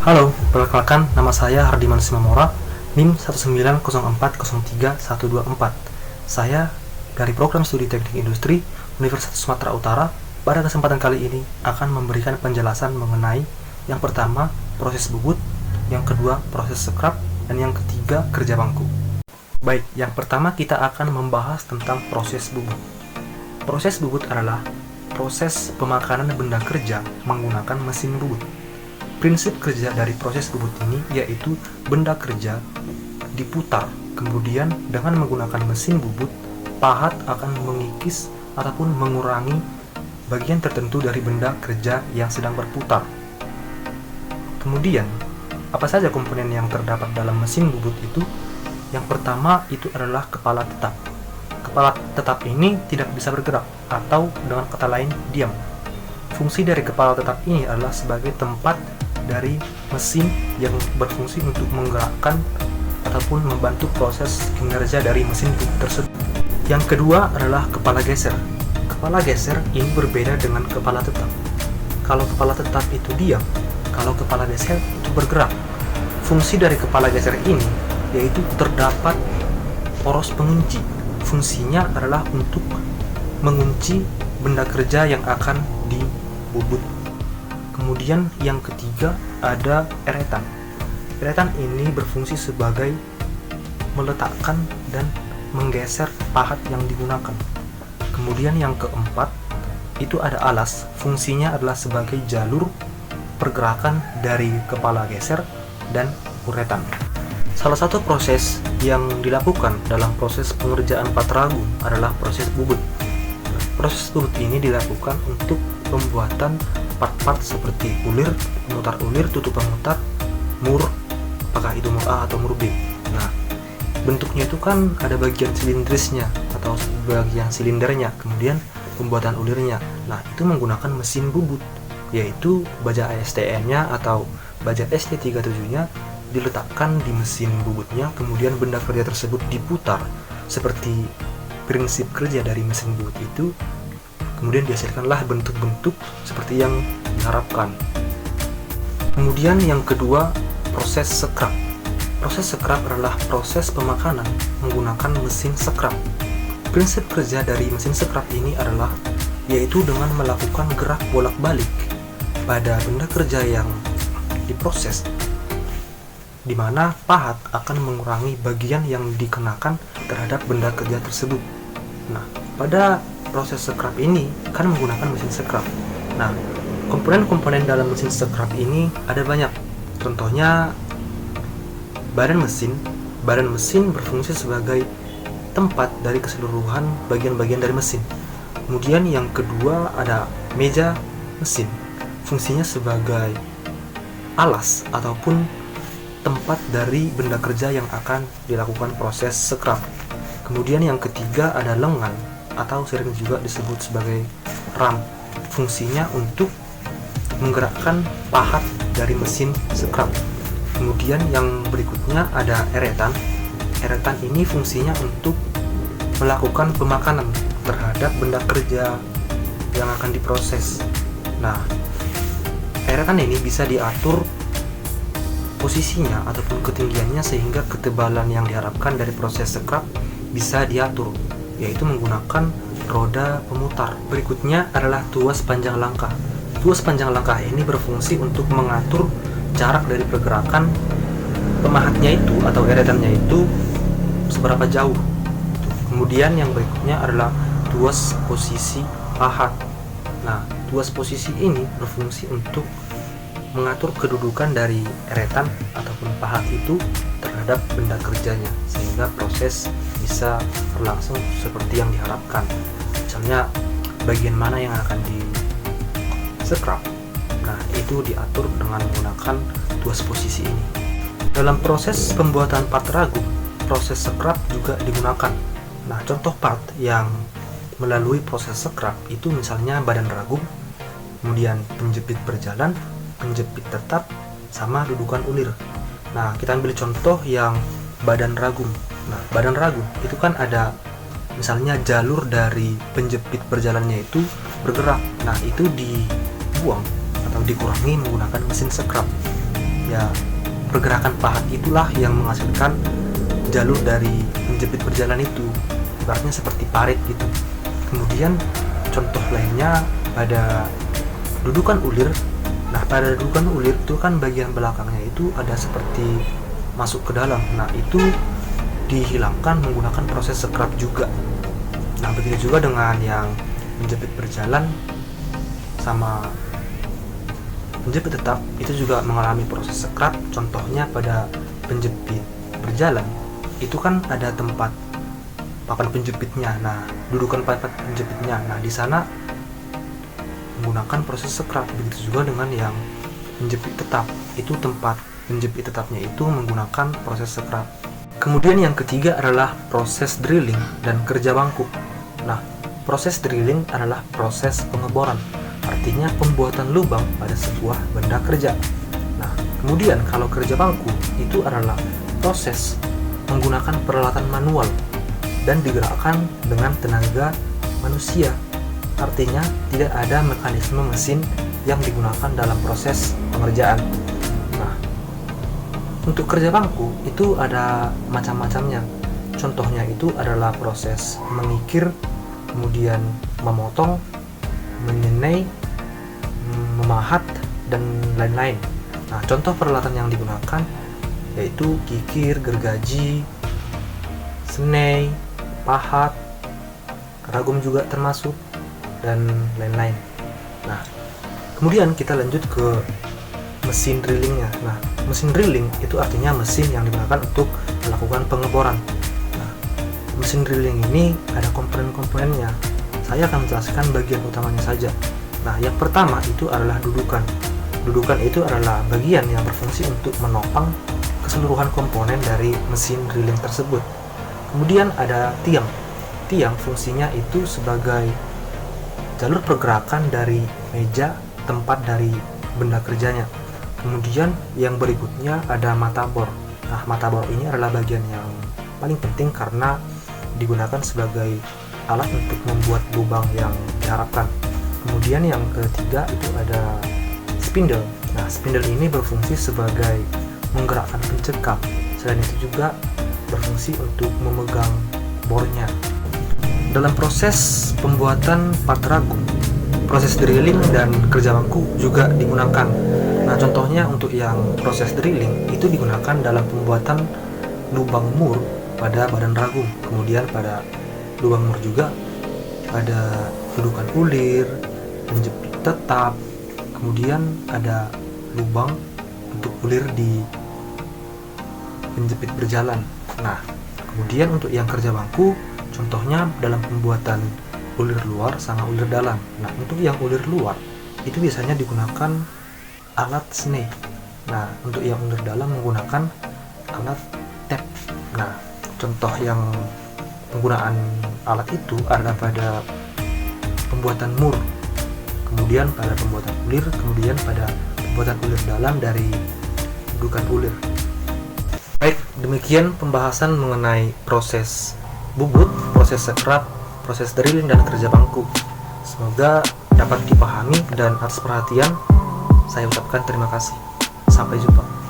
Halo, perkenalkan nama saya Hardiman Simamora, NIM 190403124. Saya dari Program Studi Teknik Industri Universitas Sumatera Utara. Pada kesempatan kali ini akan memberikan penjelasan mengenai yang pertama, proses bubut, yang kedua, proses scrap, dan yang ketiga, kerja bangku. Baik, yang pertama kita akan membahas tentang proses bubut. Proses bubut adalah proses pemakanan benda kerja menggunakan mesin bubut. Prinsip kerja dari proses bubut ini yaitu benda kerja diputar, kemudian dengan menggunakan mesin bubut, pahat akan mengikis ataupun mengurangi bagian tertentu dari benda kerja yang sedang berputar. Kemudian, apa saja komponen yang terdapat dalam mesin bubut itu? Yang pertama itu adalah kepala tetap. Kepala tetap ini tidak bisa bergerak atau dengan kata lain diam. Fungsi dari kepala tetap ini adalah sebagai tempat dari mesin yang berfungsi untuk menggerakkan ataupun membantu proses kinerja dari mesin tersebut. Yang kedua adalah kepala geser. Kepala geser ini berbeda dengan kepala tetap. Kalau kepala tetap itu diam, kalau kepala geser itu bergerak. Fungsi dari kepala geser ini yaitu terdapat poros pengunci. Fungsinya adalah untuk mengunci benda kerja yang akan dibubut. Kemudian yang ketiga ada eretan. Eretan ini berfungsi sebagai meletakkan dan menggeser pahat yang digunakan. Kemudian yang keempat itu ada alas. Fungsinya adalah sebagai jalur pergerakan dari kepala geser dan uretan. Salah satu proses yang dilakukan dalam proses pengerjaan patragu adalah proses bubut. Proses bubut ini dilakukan untuk pembuatan part-part seperti ulir, pemutar ulir, tutup pemutar, mur, apakah itu mur A atau mur B. Nah, bentuknya itu kan ada bagian silindrisnya atau bagian silindernya, kemudian pembuatan ulirnya. Nah, itu menggunakan mesin bubut, yaitu baja ASTM-nya atau baja ST37-nya diletakkan di mesin bubutnya, kemudian benda kerja tersebut diputar seperti prinsip kerja dari mesin bubut itu. Kemudian dihasilkanlah bentuk-bentuk seperti yang diharapkan. Kemudian yang kedua, proses scrap. Proses scrap adalah proses pemakanan menggunakan mesin scrap. Prinsip kerja dari mesin scrap ini adalah yaitu dengan melakukan gerak bolak-balik pada benda kerja yang diproses, di mana pahat akan mengurangi bagian yang dikenakan terhadap benda kerja tersebut. Nah, pada proses scrap ini kan menggunakan mesin scrap. Nah, komponen-komponen dalam mesin scrap ini ada banyak. Contohnya badan mesin. Badan mesin berfungsi sebagai tempat dari keseluruhan bagian-bagian dari mesin. Kemudian yang kedua ada meja mesin. Fungsinya sebagai alas ataupun tempat dari benda kerja yang akan dilakukan proses scrap. Kemudian yang ketiga ada lengan atau sering juga disebut sebagai ram. Fungsinya untuk menggerakkan pahat dari mesin scrap. Kemudian yang berikutnya ada eretan. Eretan ini fungsinya untuk melakukan pemakanan terhadap benda kerja yang akan diproses. Nah, eretan ini bisa diatur posisinya ataupun ketinggiannya sehingga ketebalan yang diharapkan dari proses scrap bisa diatur, yaitu menggunakan roda pemutar. Berikutnya adalah tuas panjang langkah. Tuas panjang langkah ini berfungsi untuk mengatur jarak dari pergerakan pemahatnya itu atau eretannya itu seberapa jauh. Kemudian yang berikutnya adalah tuas posisi pahat. Nah, tuas posisi ini berfungsi untuk mengatur kedudukan dari eretan ataupun pahat itu terhadap benda kerjanya sehingga proses bisa berlangsung seperti yang diharapkan. Misalnya bagian mana yang akan di scrap, nah itu diatur dengan menggunakan tuas posisi ini. Dalam proses pembuatan part ragu, proses scrap juga digunakan. Nah, contoh part yang melalui proses scrap itu misalnya badan ragum, kemudian penjepit berjalan, penjepit tetap, sama dudukan ulir. Nah, kita ambil contoh yang badan ragum. Nah, badan ragum itu kan ada misalnya jalur dari penjepit berjalannya itu bergerak. Nah, itu dibuang atau dikurangi menggunakan mesin scrap. Ya, pergerakan pahat itulah yang menghasilkan jalur dari penjepit berjalan itu, ibaratnya seperti parit gitu. Kemudian contoh lainnya pada dudukan ulir. Nah, pada dudukan ulir itu kan bagian belakangnya itu ada seperti masuk ke dalam. Nah, itu dihilangkan menggunakan proses scrap juga. Nah, begitu juga dengan yang penjepit berjalan sama penjepit tetap, itu juga mengalami proses scrap. Contohnya pada penjepit berjalan itu kan ada tempat papan penjepitnya. Nah, dudukan papan penjepitnya. Nah, di sana menggunakan proses scrap. Begitu juga dengan yang penjepit tetap, itu tempat penjepit tetapnya itu menggunakan proses scrap. Kemudian yang ketiga adalah proses drilling dan kerja bangku. Nah, proses drilling adalah proses pengeboran, artinya pembuatan lubang pada sebuah benda kerja. Nah, kemudian kalau kerja bangku itu adalah proses menggunakan peralatan manual dan digerakkan dengan tenaga manusia. Artinya tidak ada mekanisme mesin yang digunakan dalam proses pengerjaan. Nah, untuk kerja bangku itu ada macam-macamnya. Contohnya itu adalah proses mengikir, kemudian memotong, menyenai, memahat, dan lain-lain. Nah, contoh peralatan yang digunakan yaitu kikir, gergaji, senai, pahat, ragum juga termasuk, dan lain-lain. Nah, kemudian kita lanjut ke mesin drillingnya. Nah, mesin drilling itu artinya mesin yang digunakan untuk melakukan pengeboran. Nah, mesin drilling ini ada komponen-komponennya. Saya akan menjelaskan bagian utamanya saja. Nah, yang pertama itu adalah dudukan. Dudukan itu adalah bagian yang berfungsi untuk menopang keseluruhan komponen dari mesin drilling tersebut. Kemudian ada tiang. Tiang fungsinya itu sebagai jalur pergerakan dari meja tempat dari benda kerjanya. Kemudian yang berikutnya ada mata bor. Nah, mata bor ini adalah bagian yang paling penting karena digunakan sebagai alat untuk membuat lubang yang diharapkan. Kemudian yang ketiga itu ada spindle. Nah, spindle ini berfungsi sebagai menggerakkan pencekap. Selain itu juga berfungsi untuk memegang bornya. Dalam proses pembuatan part ragum, proses drilling dan kerja bangku juga digunakan. Nah, contohnya untuk yang proses drilling itu digunakan dalam pembuatan lubang mur pada badan ragum. Kemudian pada lubang mur juga pada dudukan ulir, penjepit tetap. Kemudian ada lubang untuk ulir di penjepit berjalan. Nah, kemudian untuk yang kerja bangku, contohnya dalam pembuatan ulir luar sama ulir dalam. Nah, untuk yang ulir luar itu biasanya digunakan alat snake. Nah, untuk yang ulir dalam menggunakan alat tap. Nah, contoh yang penggunaan alat itu adalah pada pembuatan mur, kemudian pada pembuatan ulir, kemudian pada pembuatan ulir dalam dari dudukan ulir. Baik, demikian pembahasan mengenai proses bubut, proses scrap, proses drilling, dan kerja bangku. Semoga dapat dipahami dan atas perhatian saya ucapkan terima kasih. Sampai jumpa.